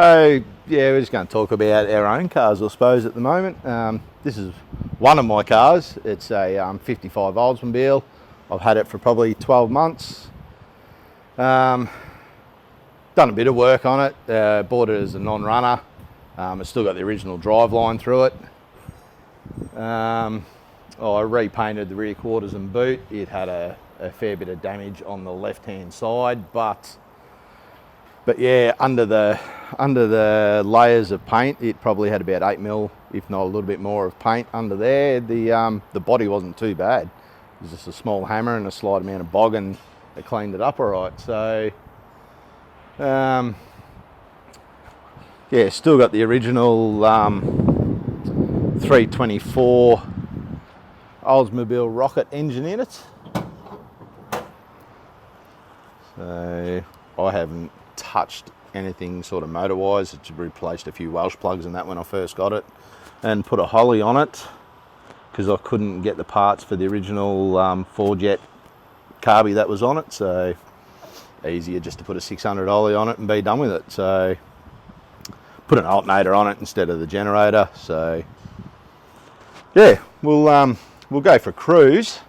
So yeah, we're just going to talk about our own cars, I suppose, at the moment. This is one of my cars. It's a 55 Oldsmobile. I've had it for probably 12 months. Done a bit of work on it. Bought it as a non-runner. It's still got the original driveline through it. I repainted the rear quarters and boot. It had a fair bit of damage on the left-hand side, but yeah, under the layers of paint, it probably had about 8mm, if not a little bit more of paint under there. The body wasn't too bad. It was just a small hammer and a slight amount of bog, and it cleaned it up all right. So yeah, still got the original 324 Oldsmobile rocket engine in it. So I haven't touched anything sort of motor wise. It's replaced a few Welsh plugs and that when I first got it, and put a Holly on it because I couldn't get the parts for the original 4 jet carby that was on it, so easier just to put a 600 Holly on it and be done with it. So put an alternator on it instead of the generator. So yeah, we'll go for a cruise,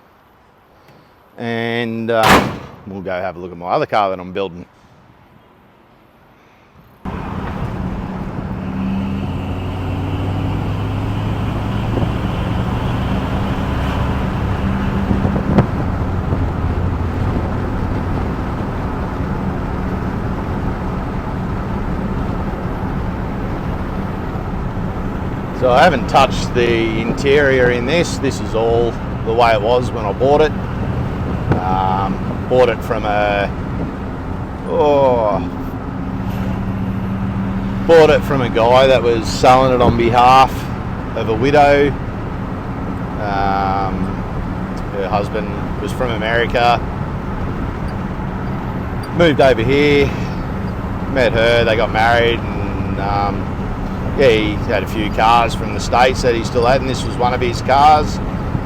and we'll go have a look at my other car that I'm building. So I haven't touched the interior in this. This is all the way it was when I bought it. Bought it from a guy that was selling it on behalf of a widow. Her husband was from America, moved over here, met her, they got married, and yeah, he had a few cars from the States that he still had, and this was one of his cars.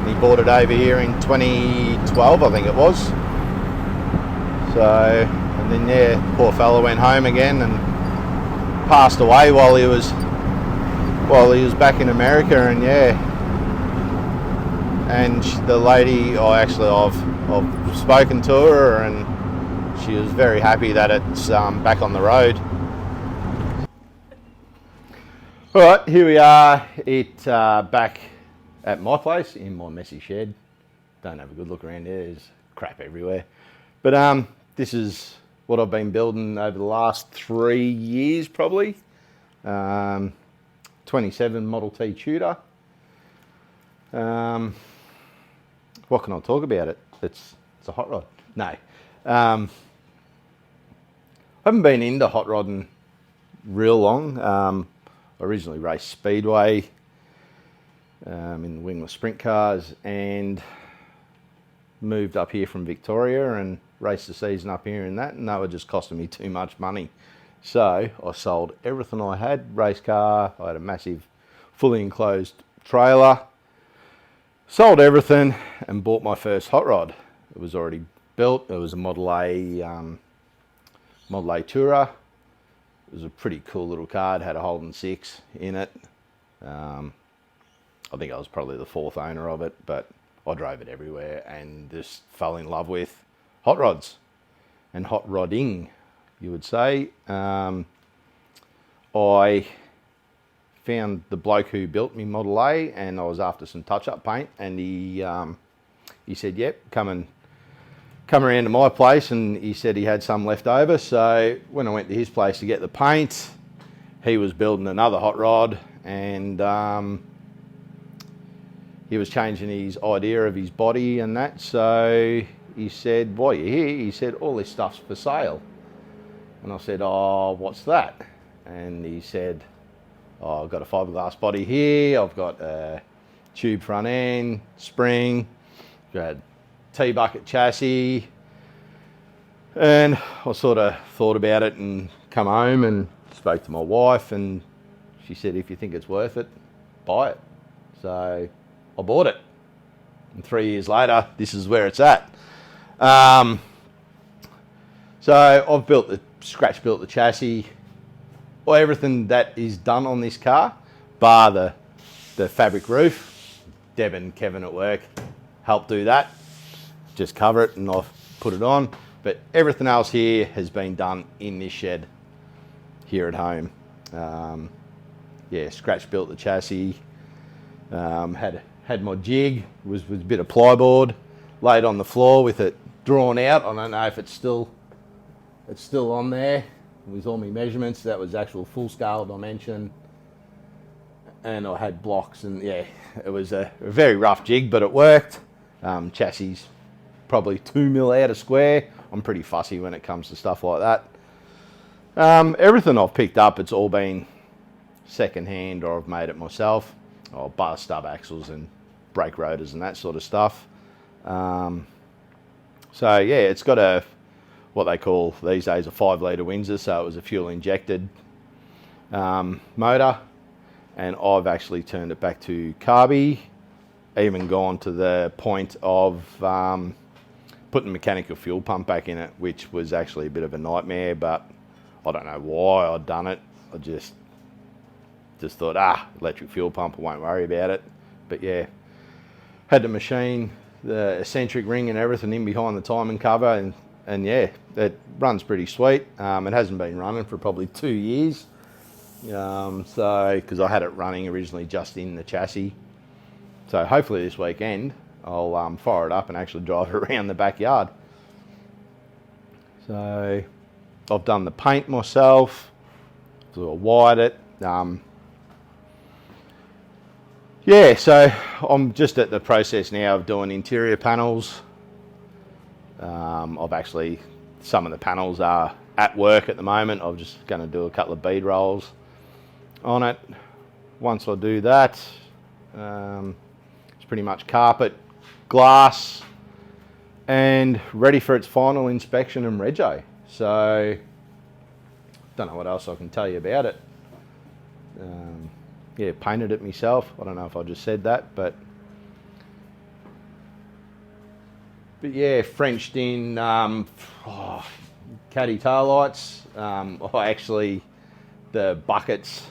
He bought it over here in 2012, I think it was. So, and then yeah, poor fella went home again and passed away while he was back in America. And yeah, and the lady, I've spoken to her, and she was very happy that it's back on the road. All right, here we are. Back at my place in my messy shed. Don't have a good look around here. There's crap everywhere. But this is what I've been building over the last 3 years, probably. 27 Model T Tudor. What can I talk about it? It's a hot rod. No. I haven't been into hot rodding real long. I originally raced Speedway in the wingless sprint cars, and moved up here from Victoria and raced the season up here and they were just costing me too much money. So I sold everything I had. Race car, I had a massive fully enclosed trailer, sold everything and bought my first hot rod. It was already built. It was a Model A Tourer. It was a pretty cool little car. It had a Holden 6 in it. I think I was probably the 4th owner of it, but I drove it everywhere and just fell in love with hot rods and hot rodding, you would say. I found the bloke who built me Model A, and I was after some touch-up paint, and he said, yep, come around to my place, and he said he had some left over. So when I went to his place to get the paint, he was building another hot rod, and he was changing his idea of his body and that. So he said, "Why are you here?" He said, "All this stuff's for sale." And I said, "Oh, what's that?" And he said, "Oh, I've got a fiberglass body here. I've got a tube front end, spring, got T-bucket chassis." And I sort of thought about it and come home and spoke to my wife, and she said, "If you think it's worth it, buy it." So I bought it, and 3 years later, this is where it's at. So I've scratch built the chassis, or everything that is done on this car, bar the fabric roof. Deb and Kevin at work helped do that. Just cover it and I've put it on. But everything else here has been done in this shed here at home. Yeah, scratch built the chassis. Had my jig, was a bit of plyboard, laid on the floor with it drawn out. I don't know if it's still on there with all my measurements. That was actual full scale dimension. And I had blocks, and yeah, it was a very rough jig, but it worked. Chassis probably 2 mil out of square. I'm pretty fussy when it comes to stuff like that. Everything I've picked up, it's all been second hand, or I've made it myself. Or bar stub axles and brake rotors and that sort of stuff. So yeah, it's got what they call these days a 5 litre Windsor, so it was a fuel injected motor. And I've actually turned it back to carby, even gone to the point of putting a mechanical fuel pump back in it, which was actually a bit of a nightmare, but I don't know why I'd done it. I just thought, electric fuel pump, I won't worry about it. But yeah, had to machine the eccentric ring and everything in behind the timing cover, and yeah, it runs pretty sweet. It hasn't been running for probably 2 years. So, because I had it running originally just in the chassis. So hopefully this weekend I'll fire it up and actually drive it around the backyard. So I've done the paint myself, so I wired it. Yeah, so I'm just at the process now of doing interior panels. I've actually, some of the panels are at work at the moment. I'm just going to do a couple of bead rolls on it. Once I do that, it's pretty much carpet, glass, and ready for its final inspection and rego. So, don't know what else I can tell you about it. Yeah, painted it myself. I don't know if I just said that, but yeah, Frenched in caddy taillights. The buckets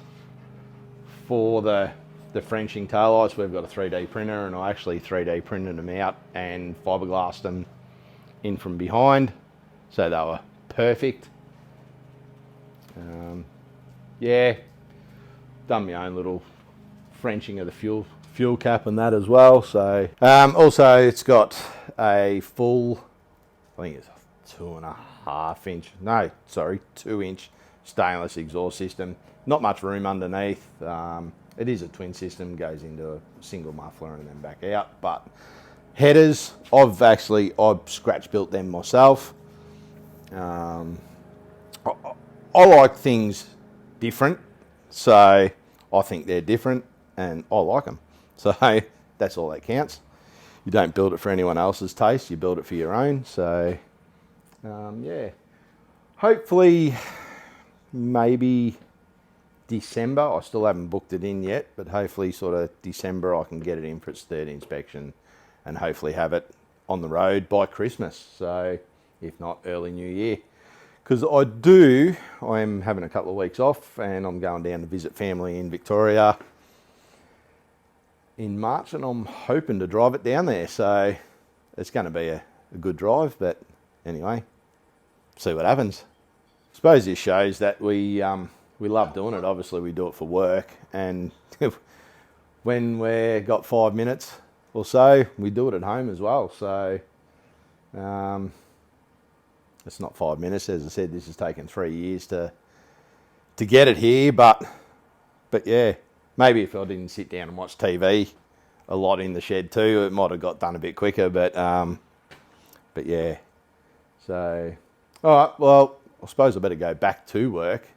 for the Frenching taillights, we've got a 3D printer, and I actually 3D printed them out and fiberglassed them in from behind, so they were perfect. Yeah, done my own little Frenching of the fuel cap and that as well. So also it's got a full, I think it's a 2-inch stainless exhaust system. Not much room underneath. It is a twin system, goes into a single muffler and then back out. But headers, I've scratch built them myself. I like things different, so I think they're different and I like them. So that's all that counts. You don't build it for anyone else's taste, you build it for your own. So yeah, hopefully maybe December. I still haven't booked it in yet, but hopefully sort of December I can get it in for its third inspection and hopefully have it on the road by Christmas. So if not, early New Year. Because I am having a couple of weeks off and I'm going down to visit family in Victoria in March, and I'm hoping to drive it down there. So it's going to be a good drive, but anyway, see what happens. I suppose this shows that we love doing it. Obviously we do it for work, and when we've got 5 minutes or so, we do it at home as well. So it's not 5 minutes. As I said, this has taken 3 years to get it here, but yeah, maybe if I didn't sit down and watch TV a lot in the shed too, it might have got done a bit quicker, but yeah. So, all right, well, I suppose I better go back to work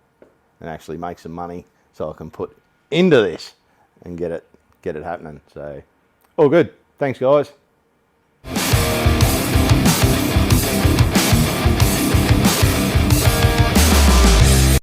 and actually make some money so I can put into this and get it happening. So, all good. Thanks, guys.